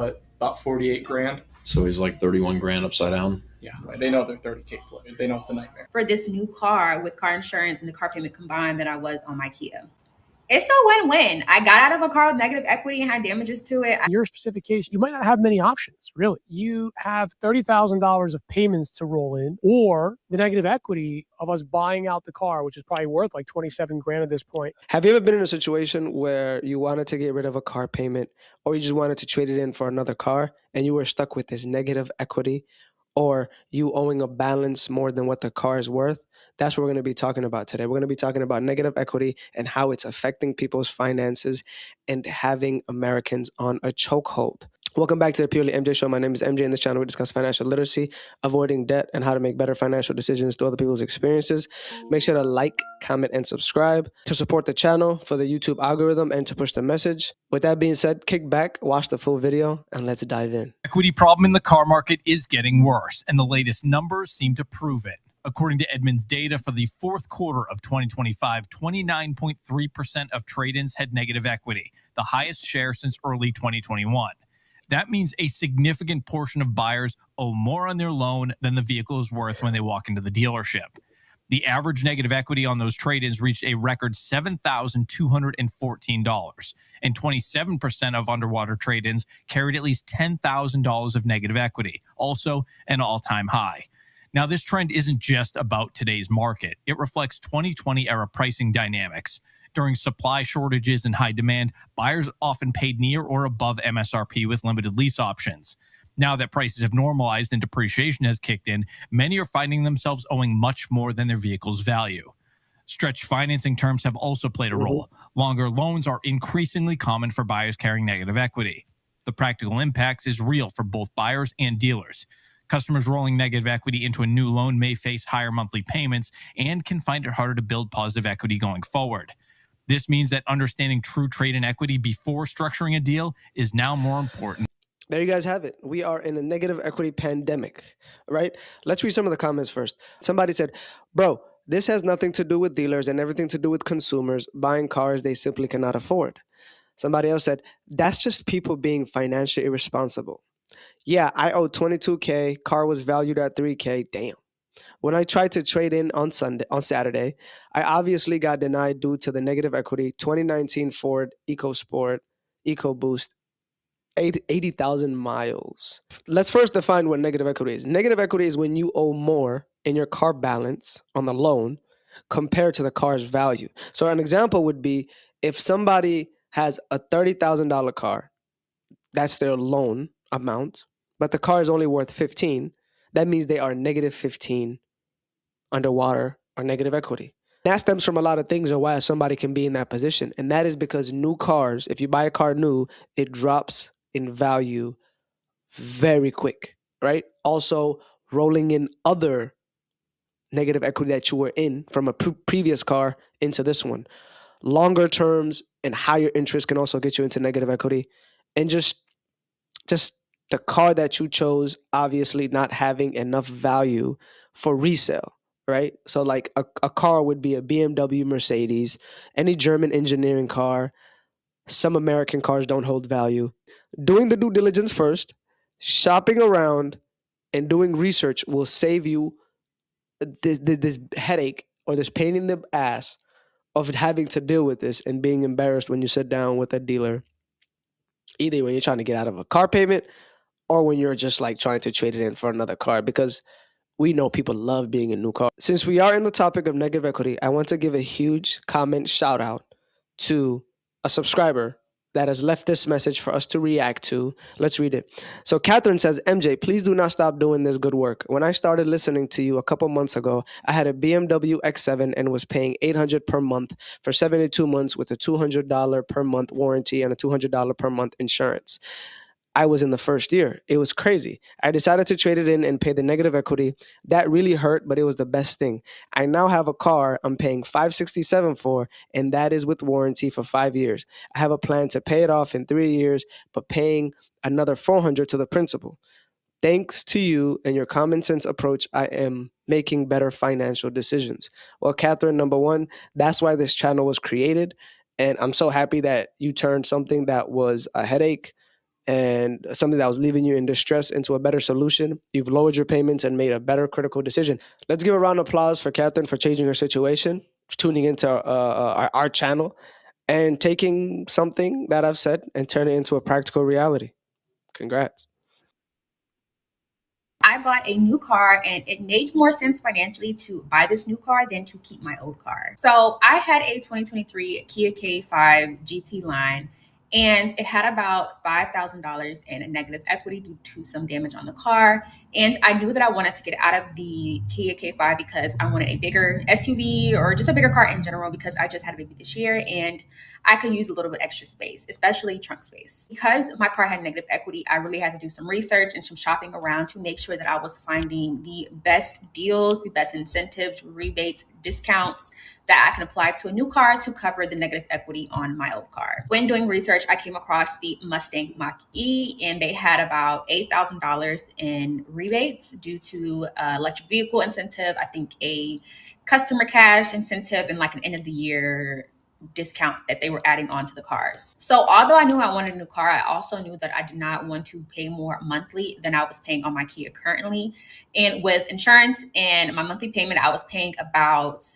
but about 48 grand. So he's like 31 grand upside down. Yeah, right. They know they're 30K flip. They know it's a nightmare. For this new car with car insurance and the car payment combined that I was on my Kia. It's a win-win. I got out of a car with negative equity and had damages to it. Your specific case, you might not have many options, really. You have $30,000 of payments to roll in, or the negative equity of us buying out the car, which is probably worth like 27 grand at this point. Have you ever been in a situation where you wanted to get rid of a car payment, or you just wanted to trade it in for another car, and you were stuck with this negative equity, or you owing a balance more than what the car is worth? That's what we're going to be talking about today. We're going to be talking about negative equity and how it's affecting people's finances and having Americans on a chokehold. Welcome back to the Purely MJ Show. My name is MJ. In this channel, we discuss financial literacy, avoiding debt, and how to make better financial decisions through other people's experiences. Make sure to like, comment, and subscribe to support the channel for the YouTube algorithm and to push the message. With that being said, kick back, watch the full video, and let's dive in. Equity problem in the car market is getting worse, and the latest numbers seem to prove it. According to Edmunds data for the fourth quarter of 2025, 29.3% of trade-ins had negative equity, the highest share since early 2021. That means a significant portion of buyers owe more on their loan than the vehicle is worth when they walk into the dealership. The average negative equity on those trade-ins reached a record $7,214, and 27% of underwater trade-ins carried at least $10,000 of negative equity, also an all-time high. Now, this trend isn't just about today's market. It reflects 2020-era pricing dynamics. During supply shortages and high demand, buyers often paid near or above MSRP with limited lease options. Now that prices have normalized and depreciation has kicked in, many are finding themselves owing much more than their vehicle's value. Stretched financing terms have also played a role. Longer loans are increasingly common for buyers carrying negative equity. The practical impacts is real for both buyers and dealers. Customers rolling negative equity into a new loan may face higher monthly payments and can find it harder to build positive equity going forward. This means that understanding true trade-in equity before structuring a deal is now more important. There you guys have it. We are in a negative equity pandemic, right? Let's read some of the comments first. Somebody said, bro, this has nothing to do with dealers and everything to do with consumers buying cars they simply cannot afford. Somebody else said, that's just people being financially irresponsible. Yeah, I owe 22K. Car was valued at 3K. Damn. When I tried to trade in on Saturday, I obviously got denied due to the negative equity 2019 Ford EcoSport EcoBoost 80,000 miles. Let's first define what negative equity is. Negative equity is when you owe more in your car balance on the loan compared to the car's value. So an example would be if somebody has a $30,000 car, that's their loan amount, but the car is only worth 15, that means they are negative 15 underwater or negative equity. That stems from a lot of things or why somebody can be in that position. And that is because new cars, if you buy a car new, it drops in value very quick, right? Also, rolling in other negative equity that you were in from a previous car into this one. Longer terms and higher interest can also get you into negative equity. And just the car that you chose obviously not having enough value for resale, right? So like a car would be a BMW, Mercedes, any German engineering car. Some American cars don't hold value. Doing the due diligence first, shopping around, and doing research will save you this headache or this pain in the ass of having to deal with this and being embarrassed when you sit down with a dealer, either when you're trying to get out of a car payment or when you're just like trying to trade it in for another car, because we know people love being in new cars. Since we are in the topic of negative equity, I want to give a huge comment shout out to a subscriber that has left this message for us to react to. Let's read it. So Catherine says, MJ, please do not stop doing this good work. When I started listening to you a couple months ago, I had a BMW X7 and was paying $800 per month for 72 months with a $200 per month warranty and a $200 per month insurance. I was in the first year. It was crazy. I decided to trade it in and pay the negative equity. That really hurt, but it was the best thing. I now have a car I'm paying $567 for, and that is with warranty for 5 years. I have a plan to pay it off in 3 years, but paying another $400 to the principal. Thanks to you and your common sense approach, I am making better financial decisions. Well, Catherine, number one, that's why this channel was created. And I'm so happy that you turned something that was a headache and something that was leaving you in distress into a better solution. You've lowered your payments and made a better critical decision. Let's give a round of applause for Catherine for changing her situation, for tuning into our channel, and taking something that I've said and turning it into a practical reality. Congrats. I bought a new car and it made more sense financially to buy this new car than to keep my old car. So I had a 2023 Kia K5 GT line and it had about $5,000 in negative equity due to some damage on the car. And I knew that I wanted to get out of the Kia K5 because I wanted a bigger SUV or just a bigger car in general because I just had a baby this year and I could use a little bit extra space, especially trunk space. Because my car had negative equity, I really had to do some research and some shopping around to make sure that I was finding the best deals, the best incentives, rebates, discounts that I can apply to a new car to cover the negative equity on my old car. When doing research, I came across the Mustang Mach-E and they had about $8,000 in rebates due to electric vehicle incentive, I think a customer cash incentive, and like an end of the year discount that they were adding on to the cars. So although I knew I wanted a new car, I also knew that I did not want to pay more monthly than I was paying on my Kia currently. And with insurance and my monthly payment, I was paying about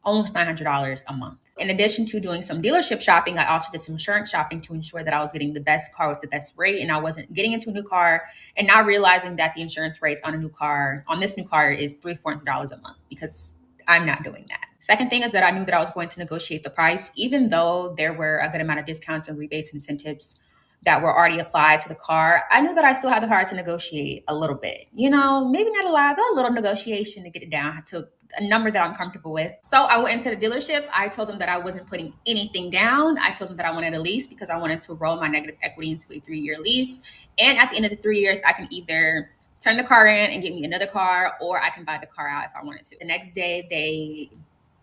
almost $900 a month. In addition to doing some dealership shopping, I also did some insurance shopping to ensure that I was getting the best car with the best rate and I wasn't getting into a new car and not realizing that the insurance rates on this new car is $300-$400 a month, because I'm not doing that. Second thing is that I knew that I was going to negotiate the price, even though there were a good amount of discounts and rebates and incentives that were already applied to the car. I knew that I still had the power to negotiate a little bit, maybe not a lot, but a little negotiation to get it down to a number that I'm comfortable with. So I went into the dealership. I told them that I wasn't putting anything down. I told them that I wanted a lease because I wanted to roll my negative equity into a 3-year lease. And at the end of the 3 years, I can either turn the car in and get me another car, or I can buy the car out if I wanted to. The next day, they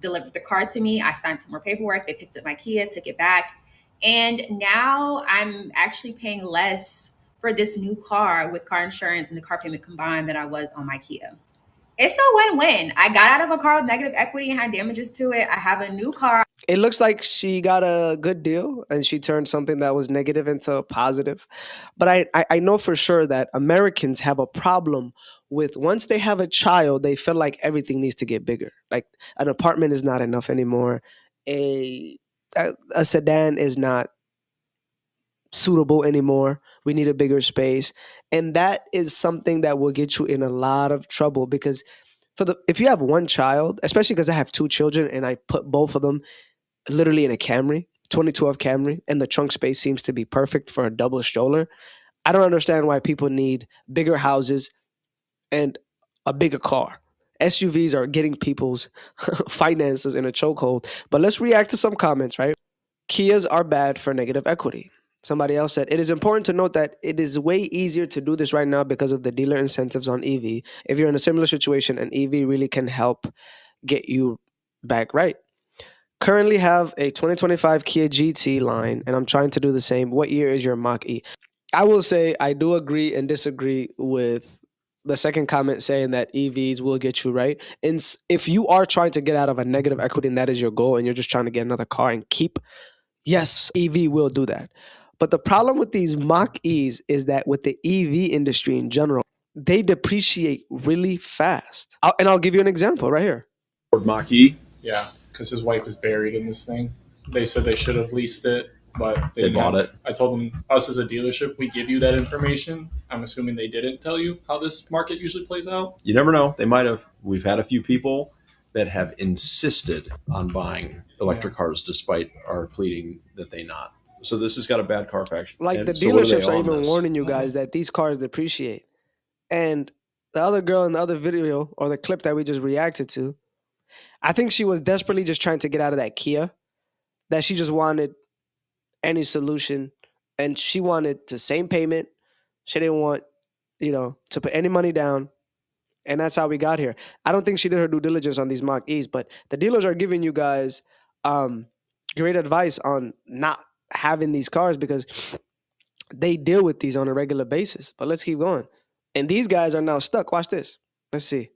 delivered the car to me. I signed some more paperwork. They picked up my Kia, took it back. And now I'm actually paying less for this new car with car insurance and the car payment combined than I was on my Kia. It's a win-win. I got out of a car with negative equity and had damages to it. I have a new car. It looks like she got a good deal and she turned something that was negative into a positive. But I know for sure that Americans have a problem with, once they have a child, they feel like everything needs to get bigger. Like an apartment is not enough anymore. A sedan is not suitable anymore. We need a bigger space. And that is something that will get you in a lot of trouble, because if you have one child, especially because I have 2 children and I put both of them literally in a Camry, 2012 Camry, and the trunk space seems to be perfect for a double stroller. I don't understand why people need bigger houses and a bigger car. SUVs are getting people's finances in a chokehold. But let's react to some comments, right? Kias are bad for negative equity. Somebody else said, it is important to note that it is way easier to do this right now because of the dealer incentives on EV. If you're in a similar situation, an EV really can help get you back right. Currently have a 2025 Kia GT line, and I'm trying to do the same. What year is your Mach-E? I will say I do agree and disagree with the second comment saying that EVs will get you right. And if you are trying to get out of a negative equity and that is your goal and you're just trying to get another car and keep, yes, EV will do that. But the problem with these Mach-E's is that with the EV industry in general, they depreciate really fast. I'll give you an example right here. Ford Mach-E. Yeah, because his wife is buried in this thing. They said they should have leased it, but They bought it. I told them, us as a dealership, we give you that information. I'm assuming they didn't tell you how this market usually plays out. You never know. They might have. We've had a few people that have insisted on buying electric cars despite our pleading that they not. So this has got a bad car factor. Like And the so what do they dealerships are owe on even this? warning you guys that these cars depreciate. And the other girl in the other video, or the clip that we just reacted to, I think she was desperately just trying to get out of that Kia, that she just wanted any solution, and she wanted the same payment. She didn't want, to put any money down. And that's how we got here. I don't think she did her due diligence on these Mach-E's, but the dealers are giving you guys great advice on not having these cars because they deal with these on a regular basis. But let's keep going. And these guys are now stuck. Watch this. Let's see.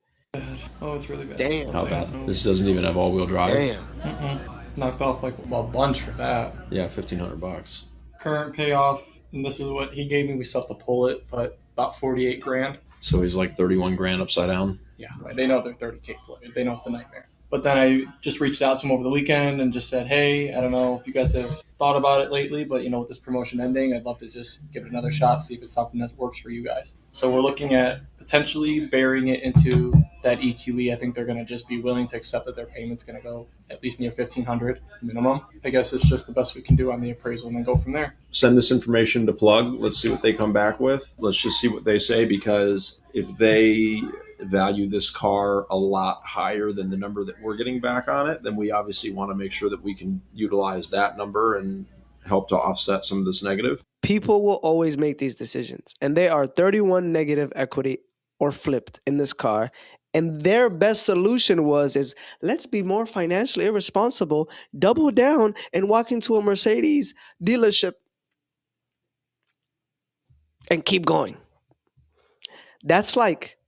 Oh, it's really bad. Damn. How bad? This doesn't even have all-wheel drive. Damn. Knocked off like a bunch for that. Yeah, $1,500. Current payoff And this is what he gave me. We still have to pull it, but about 48 grand. So he's like 31 grand upside down. Yeah, they know they're 30K flooded. They know it's a nightmare. But then I just reached out to him over the weekend and just said, hey, I don't know if you guys have thought about it lately, but with this promotion ending, I'd love to just give it another shot, see if it's something that works for you guys. So we're looking at potentially burying it into that EQE. I think they're going to just be willing to accept that their payment's going to go at least near $1,500 minimum. I guess it's just the best we can do on the appraisal and then go from there. Send this information to Plug. Let's see what they come back with. Let's just see what they say, because if they value this car a lot higher than the number that we're getting back on it, then we obviously want to make sure that we can utilize that number and help to offset some of this negative. People will always make these decisions, and they are 31 negative equity or flipped in this car. And their best solution is let's be more financially irresponsible, double down, and walk into a Mercedes dealership and keep going. That's like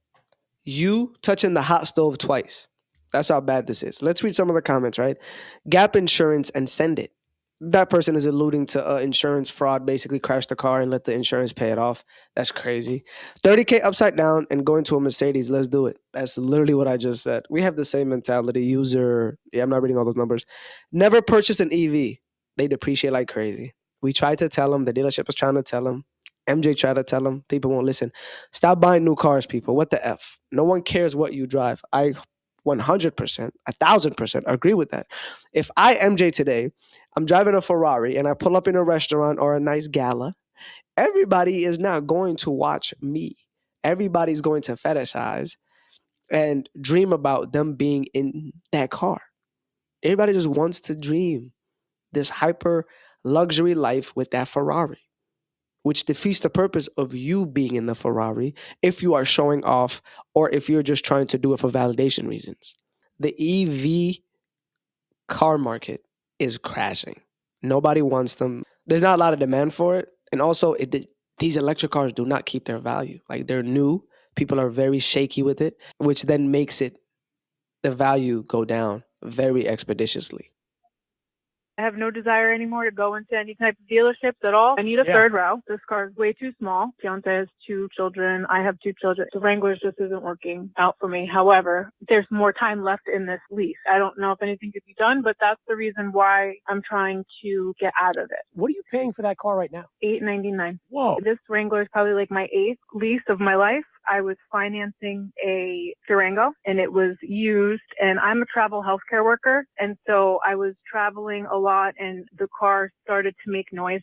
you touching the hot stove twice. That's how bad this is. Let's read some of the comments, right? Gap insurance and send it. That person is alluding to insurance fraud, basically crash the car and let the insurance pay it off. That's crazy. 30K upside down and going to a Mercedes. Let's do it. That's literally what I just said. We have the same mentality. User, I'm not reading all those numbers. Never purchase an EV. They depreciate like crazy. We tried to tell them. The dealership was trying to tell them. MJ tried to tell them. People won't listen. Stop buying new cars, people. What the F? No one cares what you drive. I 100%, 1,000% agree with that. If I, MJ, today, I'm driving a Ferrari and I pull up in a restaurant or a nice gala, everybody is not going to watch me. Everybody's going to fetishize and dream about them being in that car. Everybody just wants to dream this hyper luxury life with that Ferrari, which defeats the purpose of you being in the Ferrari if you are showing off or if you're just trying to do it for validation reasons. The EV car market is crashing. Nobody wants them. There's not a lot of demand for it. And also, these electric cars do not keep their value. Like, they're new. People are very shaky with it, which then makes the value go down very expeditiously. I have no desire anymore to go into any type of dealerships at all. I need a third row. This car is way too small. Fiance has 2 children. I have 2 children. The Wranglers just isn't working out for me. However, there's more time left in this lease. I don't know if anything could be done, but that's the reason why I'm trying to get out of it. What are you paying for that car right now? $899. Whoa. This Wrangler is probably like my 8th lease of my life. I was financing a Durango and it was used, and I'm a travel healthcare worker. And so I was traveling a lot and the car started to make noises.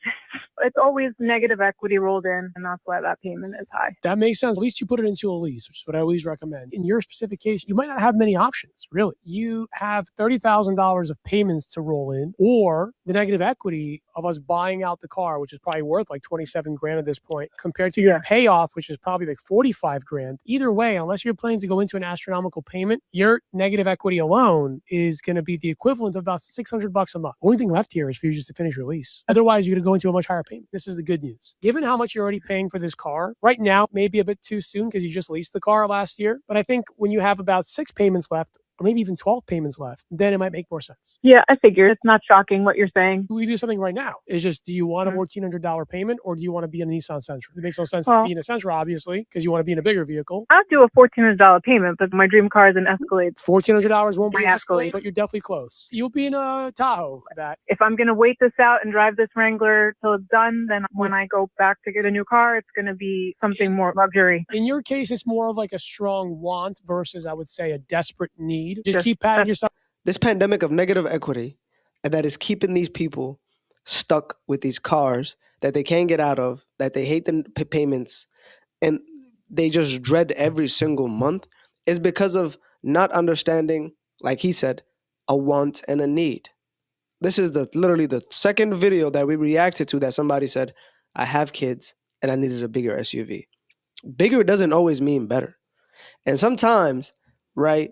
It's always negative equity rolled in, and that's why that payment is high. That makes sense. At least you put it into a lease, which is what I always recommend. In your specific case, you might not have many options, really. You have $30,000 of payments to roll in, or the negative equity of us buying out the car, which is probably worth like 27 grand at this point, compared to your payoff, which is probably like 45 grand. Either way, unless you're planning to go into an astronomical payment, your negative equity alone is going to be the equivalent of about $600 a month. Only thing left here is for you just to finish your lease. Otherwise, you're going to go into a much higher payment. This is the good news. Given how much you're already paying for this car, right now may be a bit too soon because you just leased the car last year. But I think when you have about 6 payments left, or maybe even 12 payments left, then it might make more sense. Yeah, I figured. It's not shocking what you're saying. We do something right now. It's just, do you want a $1,400 payment, or do you want to be in a Nissan Sentra? It makes no sense to be in a Sentra, obviously, because you want to be in a bigger vehicle. I'll do a $1,400 payment, but my dream car is an Escalade. $1,400 won't be My an Escalade, Escalade. but you're definitely close. You'll be in a Tahoe for that. If I'm going to wait this out and drive this Wrangler till it's done, then when I go back to get a new car, it's going to be something more luxury. In your case, it's more of like a strong want versus, I would say, a desperate need. Just keep patting yourself. This pandemic of negative equity that is keeping these people stuck with these cars that they can't get out of, that they hate the payments, and they just dread every single month, is because of not understanding, like he said, a want and a need. This is literally the second video that we reacted to that somebody said, I have kids and I needed a bigger SUV. Bigger doesn't always mean better. And sometimes, right,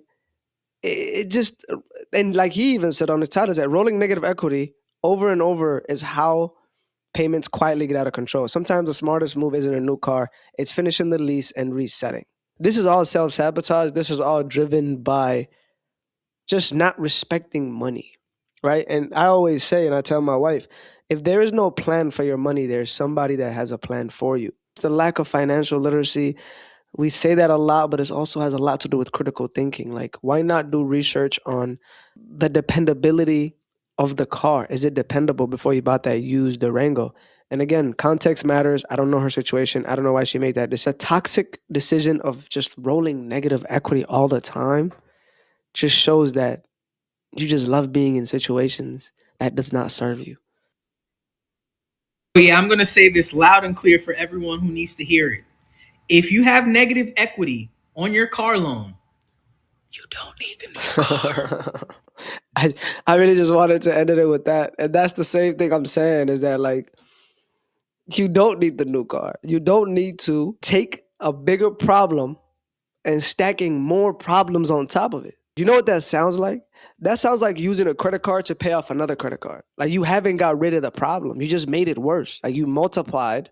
it just, and like he even said on the title, that rolling negative equity over and over is how payments quietly get out of control. Sometimes the smartest move isn't a new car, it's finishing the lease and resetting. This is all self-sabotage. This is all driven by just not respecting money, right? And I always say, and I tell my wife, If there is no plan for your money, there's somebody that has a plan for you. It's the lack of financial literacy. We say that a lot, but it also has a lot to do with critical thinking. Like, why not do research on the dependability of the car? Is it dependable before you bought that used Durango? And again, context matters. I don't know her situation. I don't know why she made that. It's a toxic decision of just rolling negative equity all the time. Just shows that you just love being in situations that does not serve you. Yeah, I'm going to say this loud and clear for everyone who needs to hear it. If you have negative equity on your car loan, you don't need the new car. I really just wanted to end it with that. And that's the same thing I'm saying, is that like, you don't need the new car. You don't need to take a bigger problem and stacking more problems on top of it. You know what that sounds like? That sounds like using a credit card to pay off another credit card. Like, you haven't got rid of the problem. You just made it worse. Like, you multiplied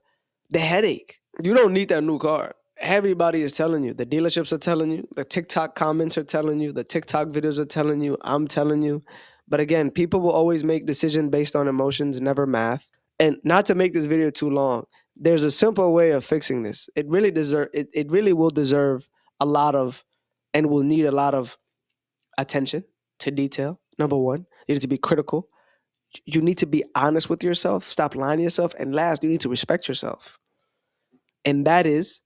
the headache. You don't need that new car. Everybody is telling you. The dealerships are telling you. The TikTok comments are telling you. The TikTok videos are telling you. I'm telling you. But again, people will always make decisions based on emotions, never math. And not to make this video too long, there's a simple way of fixing this. It really will deserve a lot of, and will need a lot of attention to detail. Number one, you need to be critical. You need to be honest with yourself. Stop lying to yourself. And last, you need to respect yourself. And that is,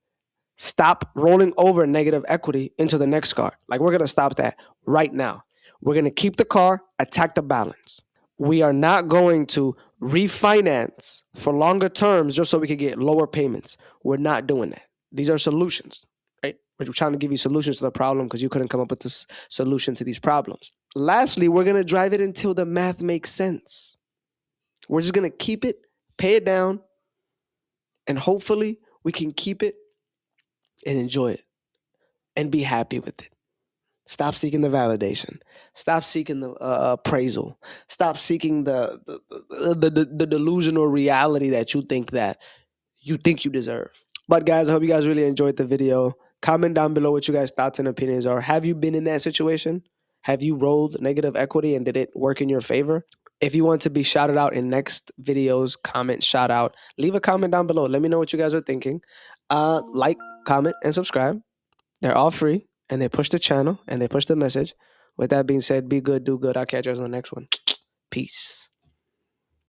stop rolling over negative equity into the next car. Like, we're going to stop that right now. We're going to keep the car, attack the balance. We are not going to refinance for longer terms just so we can get lower payments. We're not doing that. These are solutions, right? We're trying to give you solutions to the problem because you couldn't come up with this solution to these problems. Lastly, we're going to drive it until the math makes sense. We're just going to keep it, pay it down, and hopefully we can keep it and enjoy it and be happy with it. Stop seeking the validation. Stop seeking the appraisal. Stop seeking the delusional reality that you think you deserve. But guys, I hope you guys really enjoyed the video. Comment down below what you guys' thoughts and opinions are. Have you been in that situation? Have you rolled negative equity and did it work in your favor? If you want to be shouted out in next videos, comment, shout out. Leave a comment down below. Let me know what you guys are thinking. Like, comment, and subscribe. They're all free, and they push the channel, and they push the message. With that being said, be good, do good. I'll catch you guys on the next one. Peace.